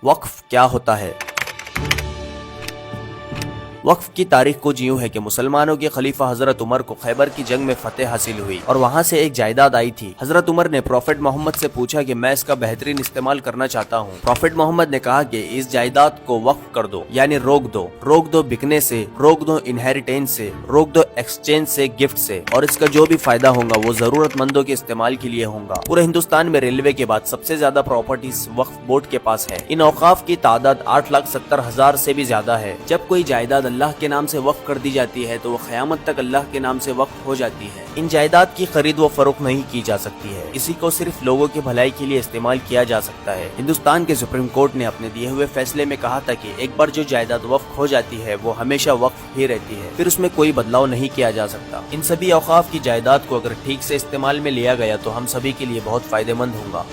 वक्फ क्या होता है? वक्फ की तारीख कुछ यूं है कि मुसलमानों के खलीफा हजरत उमर को खैबर की जंग में फतेह हासिल हुई और वहां से एक जायदाद आई थी। हजरत उमर ने प्रॉफेट मोहम्मद से पूछा कि मैं इसका बेहतरीन इस्तेमाल करना चाहता हूँ। प्रॉफेट मोहम्मद ने कहा कि इस जायदाद को वक्फ कर दो, यानी रोक दो बिकने से, रोक दो इनहेरिटेंस से, रोक दो एक्सचेंज से, गिफ्ट से, और इसका जो भी फायदा होगा वो जरूरतमंदों के इस्तेमाल के लिए होगा। पूरे हिंदुस्तान में रेलवे के बाद सबसे ज्यादा प्रॉपर्टीज वक्फ बोर्ड के पास है। इन औकाफ की तादाद 8,70,000 से भी ज्यादा है। जब कोई जायदाद अल्लाह के नाम से वक्फ कर दी जाती है तो वो क़यामत तक अल्लाह के नाम से वक्फ हो जाती है। इन जायदाद की खरीद व फरोख्त नहीं की जा सकती है, इसी को सिर्फ लोगों की भलाई के लिए इस्तेमाल किया जा सकता है। हिंदुस्तान के सुप्रीम कोर्ट ने अपने दिए हुए फैसले में कहा था कि एक बार जो जायदाद वक्फ हो जाती है वो हमेशा वक्फ ही रहती है, फिर उसमें कोई बदलाव नहीं किया जा सकता। इन सभी औकाफ की जायदाद को अगर ठीक से इस्तेमाल में लिया गया तो हम सभी के लिए बहुत फायदेमंद होगा।